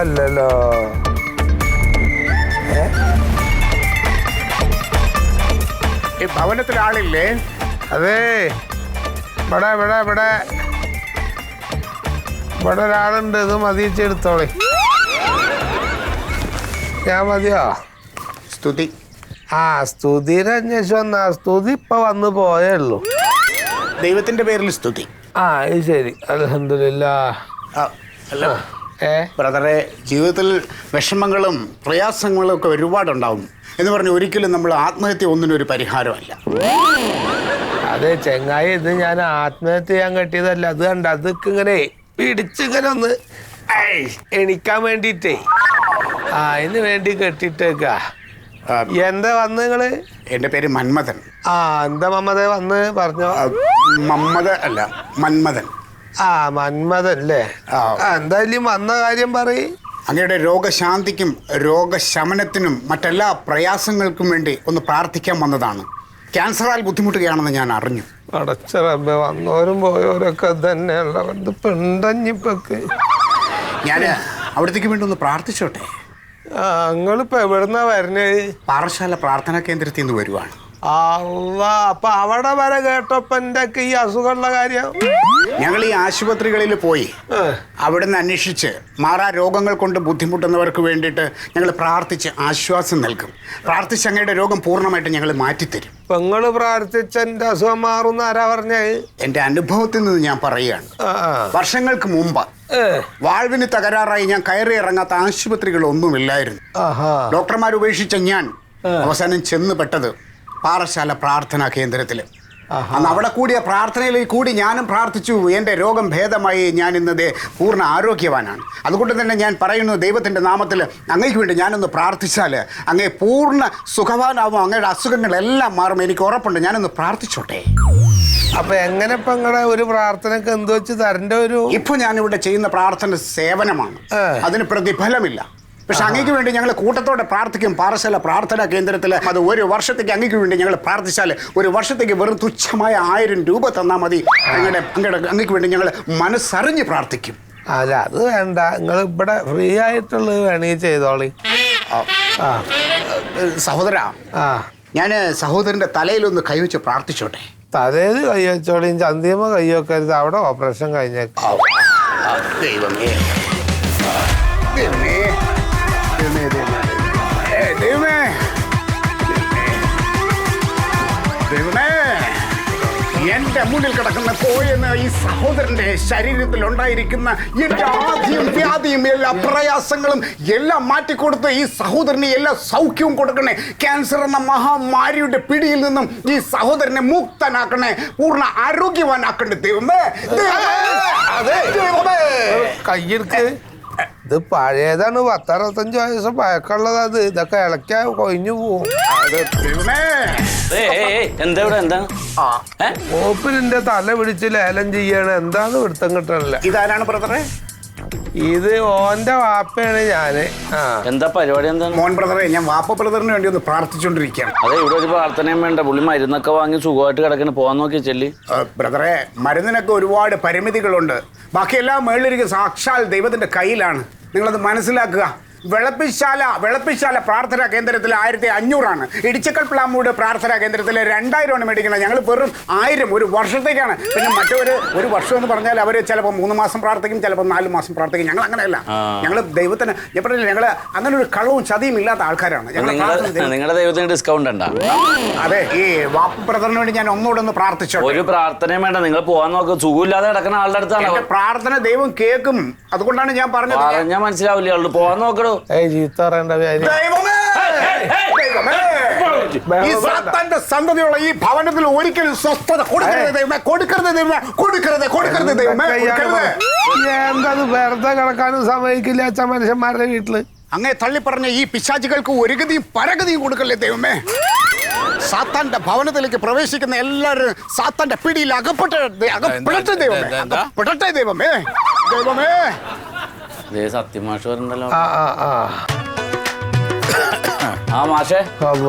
പാവല്ലല്ലോ. ഈ ഭവനത്തിൽ ആളില്ലേ? അതെ, ഇവിടെ ഇവിടെ ഇവിടെ ഇവിടെ ഒരാളുണ്ട്. ഇത് മതിച്ചെടുത്തോളെ. ഞാൻ മതിയോ? സ്തുതി. ആ, സ്തുതിയുടെ അന്വേഷിച്ച് വന്നാ. സ്തുതി ഇപ്പൊ വന്ന് പോയേ ഉള്ളൂ. ദൈവത്തിന്റെ പേരിൽ സ്തുതി. ആ, ഇത് ശരി. അൽഹംദുലില്ലാ. അല്ല ബ്രദറെ, ജീവിതത്തിൽ വിഷമങ്ങളും പ്രയാസങ്ങളും ഒക്കെ ഒരുപാടുണ്ടാവും എന്ന് പറഞ്ഞ് ഒരിക്കലും നമ്മൾ ആത്മഹത്യ ഒന്നിനും ഒരു പരിഹാരമല്ല. അതെ ചെങ്ങായി, ഇത് ഞാൻ ആത്മഹത്യ ചെയ്യാൻ കെട്ടിയതല്ല. അത് കണ്ട അതൊക്കെ ഇങ്ങനെ പിടിച്ചിങ്ങനെ ഒന്ന് എണിക്കാൻ വേണ്ടിട്ടേ അതിന് വേണ്ടി കെട്ടിട്ടേക്ക. എന്താ വന്ന് നിങ്ങള്? എൻ്റെ പേര് മന്മഥൻ. ആ, എന്താ മമ്മദേ വന്ന് പറഞ്ഞോ? മമ്മദ് അല്ല, മന്മഥൻ. ആ, മന്മഥൻ അല്ലേ? എന്തായാലും വന്ന കാര്യം പറയ്. അങ്ങയുടെ രോഗശാന്തിക്കും രോഗശമനത്തിനും മറ്റെല്ലാ പ്രയാസങ്ങൾക്കും വേണ്ടി ഒന്ന് പ്രാർത്ഥിക്കാൻ വന്നതാണ്. ക്യാൻസറാൽ ബുദ്ധിമുട്ടുകയാണെന്ന് ഞാൻ അറിഞ്ഞു. അടച്ച റബ്ബേ, വന്നോരും പോയവരൊക്കെ തന്നെയുള്ള പെണ്ടഞ്ഞിപ്പൊക്കെ. ഞാൻ അവിടത്തേക്ക് വേണ്ടി ഒന്ന് പ്രാർത്ഥിച്ചോട്ടെ? ആ, നിങ്ങളിപ്പോ എവിടുന്നാ വരണേ? പാറശാല പ്രാർത്ഥനാ കേന്ദ്രത്തിൽ നിന്ന് വരുവാണ്. അപ്പൊ അവിടെ വരെ കേട്ടപ്പോ എന്റെ ഒക്കെ ഈ അസുഖമുള്ള കാര്യം. ഞങ്ങൾ ഈ ആശുപത്രികളിൽ പോയി അവിടുന്ന് അന്വേഷിച്ച് മാറാ രോഗങ്ങൾ കൊണ്ട് ബുദ്ധിമുട്ടുന്നവർക്ക് വേണ്ടിയിട്ട് ഞങ്ങൾ പ്രാർത്ഥിച്ച് ആശ്വാസം നൽകും. പ്രാർത്ഥിച്ച് അങ്ങയുടെ രോഗം പൂർണ്ണമായിട്ട് ഞങ്ങൾ മാറ്റിത്തരും. പെങ്ങള് പ്രാർത്ഥിച്ച എന്റെ അസുഖം മാറുന്ന ആരാ പറഞ്ഞേ? എൻ്റെ അനുഭവത്തിൽ നിന്ന് ഞാൻ പറയുകയാണ്. വർഷങ്ങൾക്ക് മുമ്പ് വാൾവിന് തകരാറായി ഞാൻ കയറി ഇറങ്ങാത്ത ആശുപത്രികളൊന്നുമില്ലായിരുന്നു. ഡോക്ടർമാർ ഉപേക്ഷിച്ച ഞാൻ അവസാനം ചെന്ന് പെട്ടത് പാറശാല പ്രാർത്ഥനാ കേന്ദ്രത്തിൽ. അന്ന് അവിടെ കൂടിയ പ്രാർത്ഥനയിൽ കൂടി ഞാനും പ്രാർത്ഥിച്ചു. എൻ്റെ രോഗം ഭേദമായി. ഞാൻ ഇന്നത് പൂർണ്ണ ആരോഗ്യവാനാണ്. അതുകൊണ്ട് തന്നെ ഞാൻ പറയുന്നു, ദൈവത്തിൻ്റെ നാമത്തിൽ അങ്ങേക്ക് വേണ്ടി ഞാനൊന്ന് പ്രാർത്ഥിച്ചാൽ അങ്ങേ പൂർണ്ണ സുഖവാനാവും. അങ്ങയുടെ അസുഖങ്ങളെല്ലാം മാറും, എനിക്ക് ഉറപ്പുണ്ട്. ഞാനൊന്ന് പ്രാർത്ഥിച്ചോട്ടെ? അപ്പൊ എങ്ങനെ ഇപ്പൊ നിങ്ങളുടെ ഒരു പ്രാർത്ഥനക്ക് എന്ത് വെച്ച് തരേണ്ട ഒരു? ഇപ്പൊ ഞാനിവിടെ ചെയ്യുന്ന പ്രാർത്ഥന സേവനമാണ്, അതിന് പ്രതിഫലമില്ല. പക്ഷെ അങ്ങേക്ക് വേണ്ടി ഞങ്ങൾ കൂട്ടത്തോടെ പ്രാർത്ഥിക്കും. പാറശാല പ്രാർത്ഥനാ കേന്ദ്രത്തിൽ അത് ഒരു വർഷത്തേക്ക് അങ്ങേക്ക് വേണ്ടി ഞങ്ങൾ പ്രാർത്ഥിച്ചാൽ ഒരു വർഷത്തേക്ക് വെറും തുച്ഛമായ 1000 രൂപ തന്നാൽ മതി. അങ്ങേക്ക് വേണ്ടി ഞങ്ങൾ മനസ്സറിഞ്ഞ് പ്രാർത്ഥിക്കും. അല്ല, അത് വേണ്ട. നിങ്ങൾ ഇവിടെ ഫ്രീ ആയിട്ടുള്ളത് വേണമെങ്കിൽ ചെയ്തോളി. സഹോദര, ഞാൻ സഹോദരന്റെ തലയിലൊന്ന് കൈവച്ച് പ്രാർത്ഥിച്ചോട്ടെ? തലയിൽ കൈ വെച്ചോളിയും, ചന്തിയമ്മ കൈ വെക്കരുത്. അവിടെ ഓപ്പറേഷൻ കഴിഞ്ഞേക്കാം. ദൈവമേ, ദൈവമേ, ദൈവമേ, ദൈവമേ, ദൈവമേ, എന്റെ മുന്നിൽ കിടക്കുന്ന കോയെന്ന ഈ സഹോദരന്റെ ശരീരത്തിൽ ഉണ്ടായിരിക്കുന്ന എല്ലാ ആദ്യം വ്യാധിയും എല്ലാ പ്രയാസങ്ങളും എല്ലാം മാറ്റിക്കൊടുത്ത് ഈ സഹോദരന് എല്ലാ സൗഖ്യവും കൊടുക്കണേ. ക്യാൻസർ എന്ന മഹാമാരിയുടെ പിടിയിൽ നിന്നും ഈ സഹോദരനെ മുക്തനാക്കണേ, പൂർണ്ണ ആരോഗ്യവാനാക്കണേ. ദൈവമേ, ദൈവമേ, കയ്യെടുക്ക്. ഇത് പഴയതാണ്, 10-65 വയസ്സ് പഴക്കമുള്ളത്. അത് ഇതൊക്കെ ഇളക്കാ കൊഴിഞ്ഞു പോവും. ഓപ്പിലിന്റെ തല പിടിച്ച് ലേലം ചെയ്യാണ്. എന്താണ് പിടുത്തം കിട്ടണില്ല. ഇതാരാണ് ബ്രദറെ? ഇത് ഓന്റെ വാപ്പയാണ്. ഞാന് എന്താ പരിപാടി? എന്താണ് മോൻ ബ്രദറെ? ഞാൻ വാപ്പ ബ്രദറിന് വേണ്ടി ഒന്ന് പ്രാർത്ഥിച്ചുകൊണ്ടിരിക്കുകയാണ്. അതെ, ഇവിടെ ഒരു പ്രാർത്ഥനയും വേണ്ട. പുള്ളി മരുന്നൊക്കെ വാങ്ങി സുഖമായിട്ട് കിടക്കണ. പോവാൻ നോക്കി ചെല്ലി. ബ്രദറെ, മരുന്നിനൊക്കെ ഒരുപാട് പരിമിതികളുണ്ട്. ബാക്കിയെല്ലാം മേളിലിരിക്കുന്ന സാക്ഷാൽ ദൈവത്തിന്റെ കയ്യിലാണ്. നിങ്ങളത് മനസ്സിലാക്കുക. വിളപ്പിശാല പ്രാർത്ഥനാ കേന്ദ്രത്തിൽ 1500 ഇടിച്ചക്കൽ പ്ലാമൂട് പ്രാർത്ഥനാ കേന്ദ്രത്തിൽ 2000 മേടിക്കുന്നത്. ഞങ്ങൾ വെറും 1000 ഒരു വർഷത്തേക്കാണ്. പിന്നെ ഒരു വർഷം എന്ന് പറഞ്ഞാൽ അവർ ചിലപ്പോൾ 3 മാസം പ്രാർത്ഥിക്കും, ചിലപ്പോൾ 4 മാസം പ്രാർത്ഥിക്കും. ഞങ്ങൾ അങ്ങനെയല്ല. ഞങ്ങൾ ദൈവത്തിന് എപ്പോഴും ഞങ്ങൾ അങ്ങനെ ഒരു കള്ളവും ചതിയും ഇല്ലാത്ത ആൾക്കാരാണ്. നിങ്ങളുടെ ദൈവത്തിന് ഡിസ്കൗണ്ട് ഉണ്ടാ? അതെ, ഈ വാപ്പ ബ്രദറിന് വേണ്ടി ഞാൻ ഒന്നുകൂടെ ഒന്ന് പ്രാർത്ഥിച്ചു. ഒരു പ്രാർത്ഥനയും വേണ്ട, നിങ്ങൾ പോവാൻ നോക്ക്. സുഖമില്ലാതെ കിടക്കുന്ന ആളുടെ അടുത്താണ് പ്രാർത്ഥന. ദൈവം കേൾക്കും. അതുകൊണ്ടാണ് ഞാൻ പറഞ്ഞത്. പറഞ്ഞാൽ മനസ്സിലാവില്ല. ആളുടെ പോവാൻ നോക്കണോ? ചീത്ത പറയേണ്ട കാര്യം. ഈ സാത്താന്റെ സന്തതിയുള്ള ഈ ഭവനത്തിൽ ഒരിക്കലും സ്വസ്ഥത കൊടുക്കരുത് ദൈവമേ, കൊടുക്കരുത് ദൈവമേ, കൊടുക്കരുത് ദൈവമേ. എന്തത് വെറുതെ കിടക്കാനും സമ്മതിക്കില്ല അച്ഛൻ മനുഷ്യന്മാരുടെ വീട്ടില്. അങ്ങേ തള്ളി പറഞ്ഞ ഈ പിശാചുകൾക്ക് ഒരു ഗതിയും പരഗതിയും കൊടുക്കല്ലേ ദൈവമേ. സാത്താന്റെ ഭവനത്തിലേക്ക് പ്രവേശിക്കുന്ന എല്ലാവരും സാത്താന്റെ പിടിയിൽ അകപ്പെടട്ടെ ദൈവമേ. ദൈവമേ, സത്യമാഷ് പറഞ്ഞല്ലോ. മാഷേ,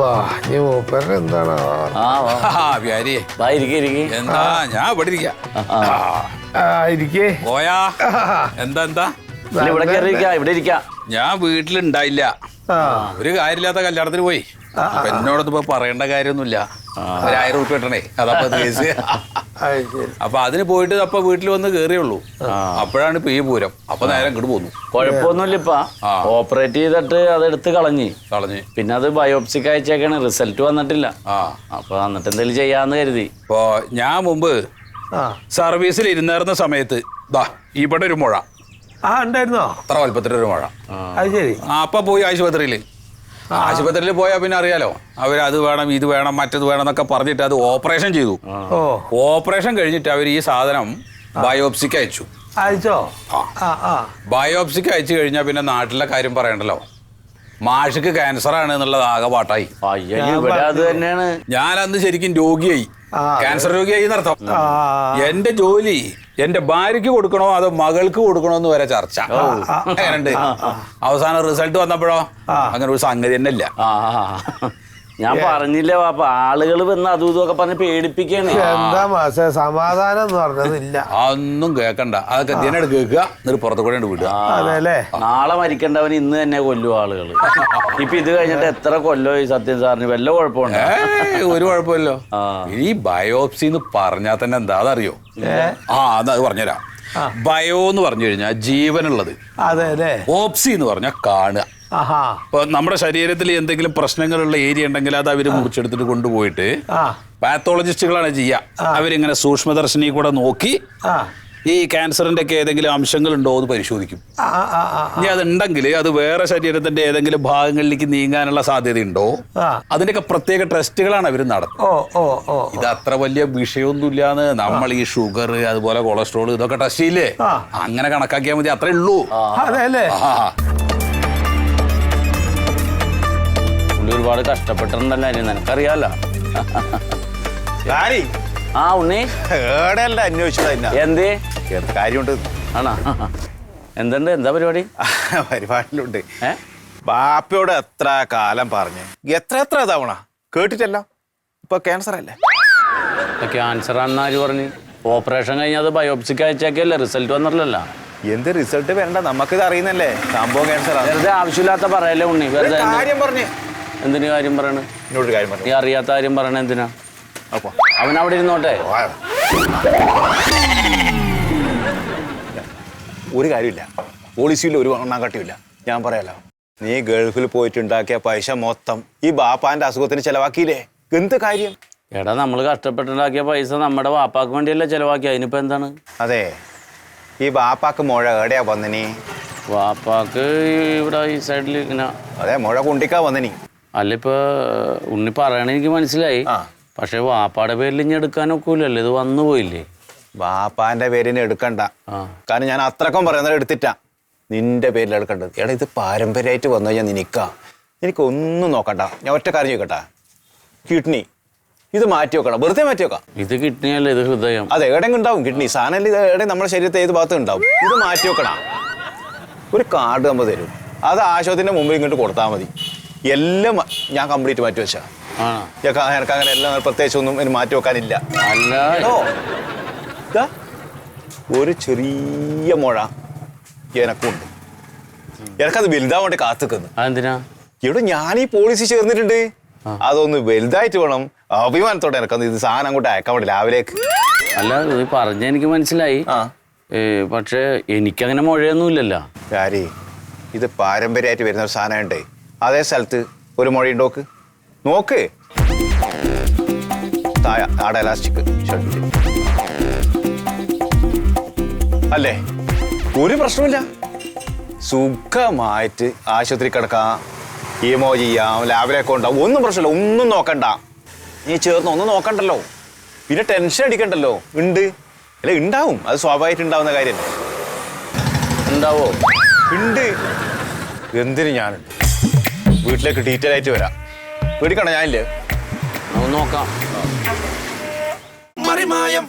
നീ മൂപ്പരുടെ എന്താണ്? എന്താ ഞാൻ ഇവിടെ ഇരിക്കേ. ഇരിക്കേ. പോയാ എന്താ ഇവിടെ കയറിയിരിക്കാം, ഇവിടെ ഇരിക്കാം. ഞാൻ വീട്ടിലുണ്ടായില്ല. ഒരു കാര്യമില്ലാത്ത കല്യാണത്തിന് പോയി. അപ്പൊ എന്നോടൊന്നും ഇപ്പൊ പറയേണ്ട കാര്യമൊന്നുമില്ല. 1000 ഉറുപ്പിക കിട്ടണേ, അതപ്പോ കേസ്. അപ്പൊ അതിന് പോയിട്ട് അപ്പൊ വീട്ടിൽ വന്ന് കേറിയുള്ളൂ. അപ്പോഴാണ് ഇപ്പൊ ഈ പൂരം. അപ്പൊ നേരെ ഇങ്ങോട്ട് പോന്നു. കുഴപ്പമൊന്നുമില്ല. ഇപ്പൊ ഓപ്പറേറ്റ് ചെയ്തിട്ട് അതെടുത്ത് കളഞ്ഞ് പിന്നെ അത് ബയോപ്സിക്ക് അയച്ചേക്കാണ്. റിസൾട്ട് വന്നിട്ടില്ല. അപ്പൊ എന്നിട്ട് എന്തെങ്കിലും ചെയ്യാന്ന് കരുതി. ഇപ്പൊ ഞാൻ മുമ്പ് സർവീസിൽ ഇരുന്നേറുന്ന സമയത്ത് ഇവിടെ ഒരു മുഴ ഉണ്ടായിരുന്നോ? അത്ര വലുപ്പത്തിലൊരു മുഴ. അത് ശരി. അപ്പൊ പോയി ആശുപത്രിയിൽ പോയാൽ പിന്നെ അറിയാലോ, അത് വേണം, ഇത് വേണം, മറ്റത് വേണം എന്നൊക്കെ പറഞ്ഞിട്ട് അത് ഓപ്പറേഷൻ ചെയ്തു. ഓപ്പറേഷൻ കഴിഞ്ഞിട്ട് അവർ ഈ സാധനം ബയോപ്സിക്ക് അയച്ചോ. ബയോപ്സിക്ക് അയച്ചു കഴിഞ്ഞാൽ പിന്നെ നാട്ടിലെ കാര്യം പറയണ്ടല്ലോ. മാഷിക്ക് ക്യാൻസർ ആണ് എന്നുള്ളത് ആകെ പാട്ടായി. അത് തന്നെയാണ്. ഞാൻ അന്ന് ശരിക്കും രോഗിയായി, ക്യാൻസർ രോഗിയായി എന്നർത്ഥം. എന്റെ ജോലി എന്റെ ഭാര്യയ്ക്ക് കൊടുക്കണോ അതോ മകൾക്ക് കൊടുക്കണോ എന്ന് വരെ ചർച്ച. അങ്ങനെയുണ്ട്. അവസാനം റിസൾട്ട് വന്നപ്പോഴോ അങ്ങനെ ഒരു സംഗതി തന്നെ ഇല്ല. ഞാൻ പറഞ്ഞില്ലേ വാപ്പ, ആളുകൾ വന്ന് അതും ഇതൊക്കെ പറഞ്ഞ് പേടിപ്പിക്കാണ്. എന്താ മാഷേ സമാധാനം എന്ന് പറഞ്ഞതില്ല. അതൊന്നും കേക്കണ്ട, അതൊക്കെ ഇതിനോട് കേൾക്കുക, എന്നിട്ട് പുറത്തു കൂടെ വിടുക. അതെല്ലേ. നാളെ മരിക്കേണ്ടവൻ ഇന്ന് തന്നെ കൊല്ലും ആളുകൾ. ഇപ്പൊ ഇത് കഴിഞ്ഞിട്ട് എത്ര കൊല്ലമായി സത്യം സാറിന്? വല്ല കുഴപ്പമുണ്ടോ? ഒരു കുഴപ്പമില്ലോ. ഈ ബയോപ്സി എന്ന് പറഞ്ഞാൽ തന്നെ എന്താ അതറിയോ? അത് പറഞ്ഞുതരാം. ബയോ എന്ന് പറഞ്ഞു കഴിഞ്ഞാൽ ജീവനുള്ളത്, ഓപ്സി എന്ന് പറഞ്ഞാൽ കാണുക. ഇപ്പൊ നമ്മുടെ ശരീരത്തിൽ എന്തെങ്കിലും പ്രശ്നങ്ങളുള്ള ഏരിയ ഉണ്ടെങ്കിൽ അത് അവര് മുറിച്ചെടുത്തിട്ട് കൊണ്ടുപോയിട്ട് പാത്തോളജിസ്റ്റുകളാണ് ചെയ്യുക. അവരിങ്ങനെ സൂക്ഷ്മദർശിനി കൂടെ നോക്കി ഈ ക്യാൻസറിന്റെ ഒക്കെ ഏതെങ്കിലും അംശങ്ങൾ ഉണ്ടോ എന്ന് പരിശോധിക്കും. ഇനി അതുണ്ടെങ്കിൽ അത് വേറെ ശരീരത്തിന്റെ ഏതെങ്കിലും ഭാഗങ്ങളിലേക്ക് നീങ്ങാനുള്ള സാധ്യതയുണ്ടോ, അതിന്റെയൊക്കെ പ്രത്യേക ടെസ്റ്റുകളാണ് അവർ നടത്തുന്നത്. ഇത് അത്ര വലിയ വിഷയമൊന്നുമില്ലാന്ന് നമ്മൾ ഈ ഷുഗർ അതുപോലെ കൊളസ്ട്രോൾ ഇതൊക്കെ ടെസ്റ്റ് ചെയ്യില്ലേ, അങ്ങനെ കണക്കാക്കിയാൽ മതി. അത്രേ ഉള്ളൂ. ഒരുപാട് കഷ്ടപ്പെട്ടിട്ടുണ്ടല്ലോ, നിനക്കറിയാലോ. ഉണ്ണി എന്തേ കാര്യമുണ്ട്? ആണോ? എന്തുണ്ട്? എന്താ പരിപാടി? പരിപാടിയിലുണ്ട്. ബാപ്പയോട് എത്ര കാലം പറഞ്ഞ് എത്ര തവണ കേട്ടിട്ടല്ല, ഇപ്പൊ ക്യാൻസർ അല്ലേ? ക്യാൻസർ ആണെന്ന് ആര് പറഞ്ഞു? ഓപ്പറേഷൻ കഴിഞ്ഞാൽ അത് ബയോപ്സിക്ക് അയച്ചേക്കല്ലേ, റിസൾട്ട് വന്നിട്ടില്ലല്ലോ. എന്ത് റിസൾട്ട് വരണ്ട, നമുക്കിത് അറിയുന്നല്ലേ സംഭവം ക്യാൻസർ ആണ്. വെറുതെ ആവശ്യമില്ലാത്ത പറയല്ലേ ഉണ്ണി. വെറുതെ കാര്യം പറഞ്ഞു. എന്തിനു കാര്യം പറയണ? എന്നോട് കാര്യം പറഞ്ഞു. നീ അറിയാത്ത കാര്യം പറയണ എന്തിനാ? അപ്പൊ അവൻ അവിടെ ഇരുന്നോട്ടെ. ഒരു കാര്യമില്ല, പോളിസിയിൽ ഒരു എണ്ണാങ്കട്ടിയില്ല. ഞാൻ പറയാലോ, നീ ഗൾഫിൽ പോയിട്ടുണ്ടാക്കിയ പൈസ മൊത്തം ഈ ബാപ്പാന്റെ അസുഖത്തിന് ചെലവാക്കിയില്ലേ? എന്ത് കാര്യം? എടാ, നമ്മൾ കഷ്ടപ്പെട്ടുണ്ടാക്കിയ പൈസ നമ്മുടെ വാപ്പാക്ക് വേണ്ടിയല്ലേ ചെലവാക്കി. അതിനിപ്പോ എന്താണ്? അതെ, ഈ ബാപ്പാക്ക് മുഴ എവിടെയാ വന്നിനി? വാപ്പാക്ക് ഇവിടെ ഈ സൈഡിൽ ഇങ്ങനെ. അതെ, മുഴ കുണ്ടിക്കാ വന്നിനി. അല്ല, ഇപ്പൊ ഉണ്ണി പറയണ എനിക്ക് മനസ്സിലായി. പക്ഷെ വാപ്പാടെ പേരിൽ ഇനി എടുക്കാനൊക്കൂലല്ലോ, ഇത് വന്നു പോയില്ലേ? ബാപ്പാന്റെ പേരിന് എടുക്കണ്ട. കാരണം ഞാൻ അത്രക്കും പറയുന്നത് എടുത്തിട്ടാ നിന്റെ പേരിൽ എടുക്കേണ്ടത്. എടാ, ഇത് പാരമ്പര്യമായിട്ട് വന്നു കഴിഞ്ഞാൽ എനിക്കൊന്നും നോക്കണ്ട. ഞാൻ ഒറ്റ കാര്യം ചോദിക്കട്ടെ, കിഡ്നി ഇത് മാറ്റി വെക്കണം, വെറുതെ മാറ്റി വെക്കാം. ഇത് കിഡ്നി അല്ലേ, ഇത് ഹൃദയം. അതെ, എവിടെയെങ്കിലും ഉണ്ടാവും കിഡ്നി സാധനം. എവിടെ നമ്മുടെ ശരീരത്തെ ഏത് ഭാഗത്തും ഉണ്ടാവും. ഇത് മാറ്റി വെക്കണം. ഒരു കാർഡ് നമ്മൾ തരും, അത് ആശുപത്രിന്റെ മുമ്പിൽ ഇങ്ങോട്ട് കൊടുത്താൽ മതി. എല്ലാം ഞാൻ കംപ്ലീറ്റ് മാറ്റി വെച്ചാ. എനിക്ക് അങ്ങനെ എല്ലാം പ്രത്യേകിച്ച് ഒന്നും ഇനി മാറ്റി വെക്കാനില്ല. അല്ലോ, ഒരു ചെറിയ മുഴ എനക്കുണ്ട്. എനക്കത് വലുതാൻ വേണ്ടി കാത്തുക്കുന്നു. അതെന്തിനാ? ഇവിടെ ഞാൻ ഈ പോളിസി ചേർന്നിട്ടുണ്ട്. അതൊന്ന് വലുതായിട്ട് വേണം. അഭിമാനത്തോടെ എനക്കൊന്ന് ഇത് സാധനം അങ്ങോട്ട് അയക്കാൻ വേണ്ടി രാവിലേക്ക്. അല്ല, ഇത് പറഞ്ഞ എനിക്ക് മനസ്സിലായി. പക്ഷെ എനിക്കങ്ങനെ മുഴയൊന്നുമില്ലല്ലോ. ആര്? ഇത് പാരമ്പര്യമായിട്ട് വരുന്ന ഒരു സാധനമുണ്ട്. അതേ സ്ഥലത്ത് ഒരു മുഴയുണ്ടോക്ക് നോക്ക്. ആടെ എലാസ്റ്റിക് അല്ലേ? ഒരു പ്രശ്നമില്ല, സുഖമായിട്ട് ആശുപത്രി കിടക്കാം, കീമോ ചെയ്യാം, ലാബിലേക്ക് ഉണ്ടാവും. ഒന്നും പ്രശ്നമില്ല, ഒന്നും നോക്കണ്ട. നീ ചേർന്ന് ഒന്നും നോക്കണ്ടല്ലോ, പിന്നെ ടെൻഷൻ അടിക്കണ്ടല്ലോ. ഉണ്ട് അല്ലെ? ഉണ്ടാവും, അത് സ്വാഭാവികമായിട്ട് ഉണ്ടാവുന്ന കാര്യമല്ലേ. ഉണ്ടാവോ? ഉണ്ട്. എന്തിന് ഞാനുണ്ട്. വീട്ടിലേക്ക് ഡീറ്റെയിൽ ആയിട്ട് വരാം. പേടിക്കണ്ട, ഞാനില്ലേ. നോക്കാം. മറിമായം